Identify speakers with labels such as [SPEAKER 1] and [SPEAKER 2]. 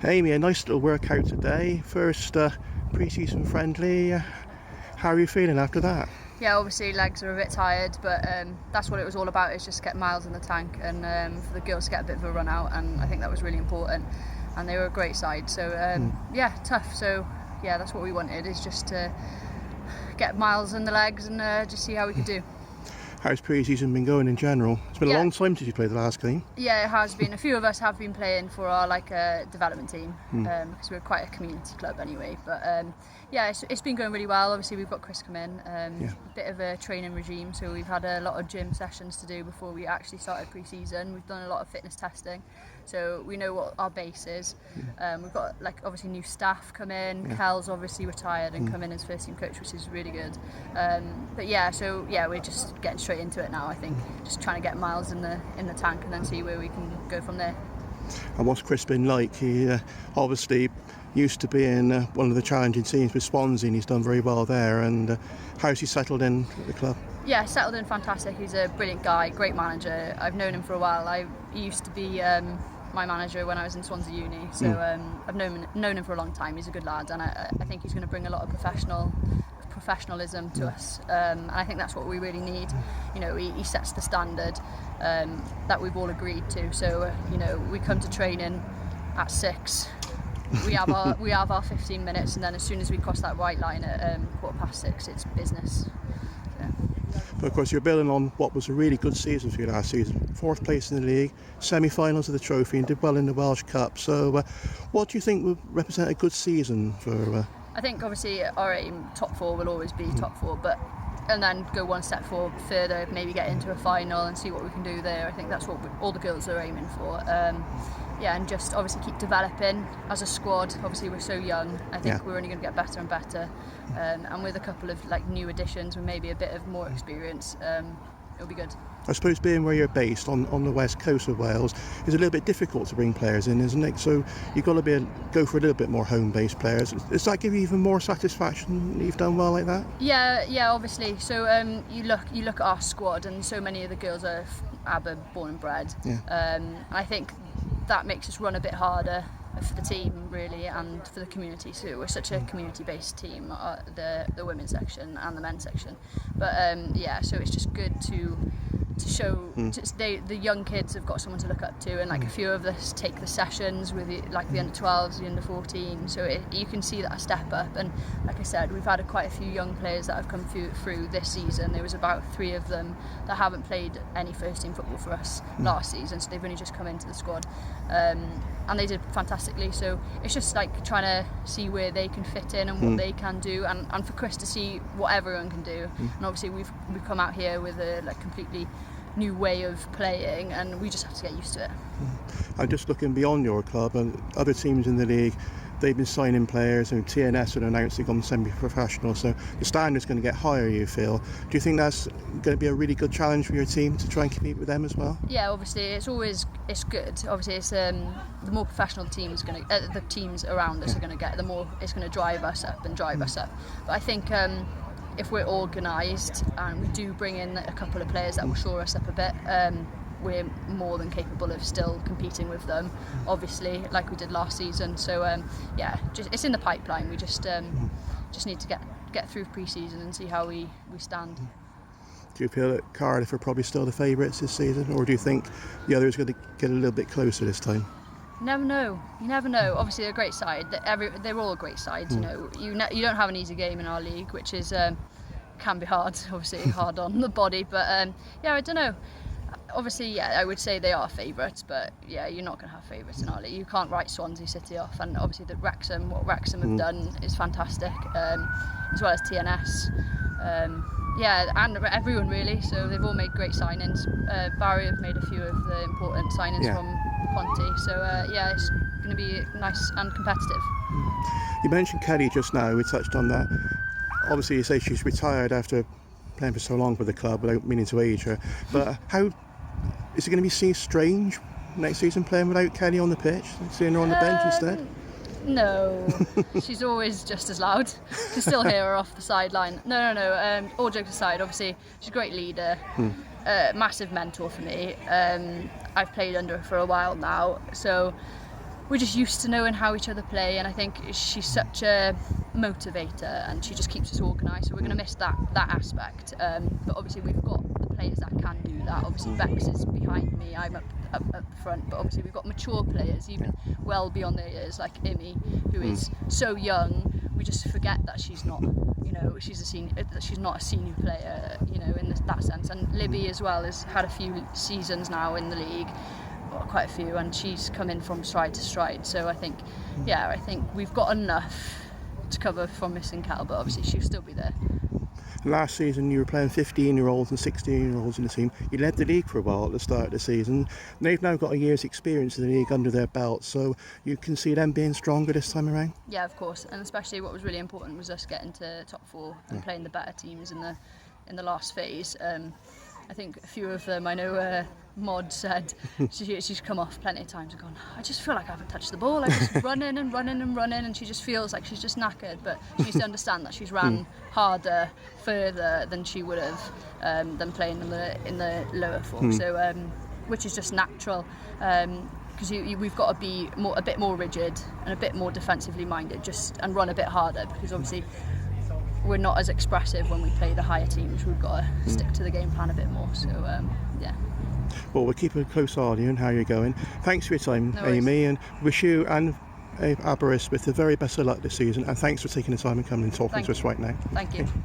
[SPEAKER 1] Amy, a nice little workout today. First pre-season friendly. How are you feeling after that?
[SPEAKER 2] Yeah, obviously legs are a bit tired, but that's what it was all about, is just get miles in the tank and for the girls to get a bit of a run out, and I think that was really important, and they were a great side, so yeah, tough. So yeah, that's what we wanted, is just to get miles in the legs and just see how we could do.
[SPEAKER 1] How's pre-season been going in general? It's been a long time since you played the last game.
[SPEAKER 2] Yeah, it has been. A few of us have been playing for our development team because we're quite a community club anyway. But yeah, it's been going really well. Obviously, we've got Chris come in, a bit of a training regime, so we've had a lot of gym sessions to do before we actually started pre-season. We've done a lot of fitness testing, so we know what our base is. We've got obviously new staff come in. Kel's obviously retired and come in as first team coach, which is really good. But yeah, so yeah, we're just getting straight into it now. I think just trying to get miles in the tank and then see where we can go from there.
[SPEAKER 1] And what's Chris been like? He obviously used to be in one of the challenging teams with Swansea, and he's done very well there. And how's he settled in at the club? Yeah,
[SPEAKER 2] settled in fantastic. He's a brilliant guy, great manager. I've known him for a while. He used to be my manager when I was in Swansea Uni, so I've known him for a long time. He's a good lad, and I think he's going to bring a lot of professionalism to us, and I think that's what we really need. You know, he sets the standard that we've all agreed to. So you know, we come to training at 6. We have our 15 minutes, and then as soon as we cross that white line at 6:15, it's business.
[SPEAKER 1] But of course, you're building on what was a really good season for you last season. 4th place in the league, semi-finals of the trophy, and did well in the Welsh Cup. So what do you think would represent a good season for...
[SPEAKER 2] I think obviously our aim, top 4 will always be top 4, and then go one step further, maybe get into a final and see what we can do there. I think that's what all the girls are aiming for. Yeah, and just obviously keep developing as a squad. Obviously we're so young. I think we're only going to get better and better. And with a couple of new additions with maybe a bit of more experience, it'll be good.
[SPEAKER 1] I suppose being where you're based on the west coast of Wales is a little bit difficult to bring players in, isn't it? So you've got to go for a little bit more home-based players. Does that give you even more satisfaction that you've done well like that?
[SPEAKER 2] Yeah, obviously. So you look at our squad, and so many of the girls are Aber born and bred. I think that makes us run a bit harder for the team really, and for the community too. We're such a community-based team, the women's section and the men's section. But yeah, so it's just good to show the young kids have got someone to look up to, and a few of us take the sessions with the under 12s, the under 14, so you can see that step up. And like I said, we've had quite a few young players that have come through this season. There was about 3 of them that haven't played any first team football for us last season, so they've only just come into the squad, and they did fantastically. So it's just trying to see where they can fit in and what they can do, and for Chris to see what everyone can do. And obviously we've come out here with a completely new way of playing, and we just have to get used to it.
[SPEAKER 1] I'm just looking beyond your club, and other teams in the league, they've been signing players, and TNS have announced they've gone semi-professional, so the standard's going to get higher, you feel. Do you think that's going to be a really good challenge for your team to try and compete with them as well? Yeah,
[SPEAKER 2] obviously it's good. Obviously it's the more professional the teams the teams around us are going to get, the more it's going to drive us up. But I think if we're organised and we do bring in a couple of players that will shore us up a bit, we're more than capable of still competing with them, obviously, like we did last season. So yeah, it's in the pipeline. We just need to get through pre-season and see how we stand.
[SPEAKER 1] Do you feel that Cardiff are probably still the favourites this season, or do you think the others are going to get a little bit closer this time?
[SPEAKER 2] You never know. Obviously they're a great side. They're all great sides. You know, you don't have an easy game in our league, which is can be hard. Obviously hard on the body, but yeah, I don't know. Obviously, yeah, I would say they are favourites, but yeah, you're not going to have favourites in our league. You can't write Swansea City off, and obviously what Wrexham have done is fantastic, as well as TNS. Yeah, and everyone really. So they've all made great signings. Barry have made a few of the important signings from Ponty. So yeah, it's going to be nice and competitive.
[SPEAKER 1] You mentioned Kelly just now. We touched on that. Obviously, you say she's retired after playing for so long for the club without meaning to age her. But how is it going to be seen strange next season playing without Kelly on the pitch, seeing her on the bench instead?
[SPEAKER 2] No, she's always just as loud. You can still hear her off the sideline. No. All jokes aside, obviously she's a great leader, massive mentor for me. I've played under her for a while now, so we're just used to knowing how each other play, and I think she's such a motivator and she just keeps us organised, so we're going to miss that aspect, but obviously we've got the players that can do that. Obviously Bex is behind me, I'm up front, but obviously we've got mature players even well beyond their years, like Amy, who is so young. We just forget that she's not, you know, she's a senior, that she's not a senior player, you know, in that sense. And Libby as well has had a few seasons now in the league, well, quite a few, and she's come in from stride to stride. So I think, I think we've got enough to cover for missing Cal, but obviously she'll still be there.
[SPEAKER 1] Last season you were playing 15-year-olds and 16-year-olds in the team. You led the league for a while at the start of the season. They've now got a year's experience in the league under their belt, so you can see them being stronger this time around?
[SPEAKER 2] Yeah, of course, and especially what was really important was us getting to top 4 and playing the better teams in the last phase. I think a few of them, I know Mod said she's come off plenty of times and gone, I just feel like I haven't touched the ball, I'm just running and running and running, and she just feels like she's just knackered, but she needs to understand that she's ran harder, further than she would have than playing in the lower 4, so which is just natural, because we've got to be a bit more rigid and a bit more defensively minded, and run a bit harder, because obviously we're not as expressive when we play the higher teams. We've got to stick to the game plan a bit more. So, yeah.
[SPEAKER 1] Well, we'll keep a close eye on you and how you're going. Thanks for your time, Amy, and wish you and Aberystwyth the very best of luck this season. And thanks for taking the time and coming and talking to us right now.
[SPEAKER 2] Thank you.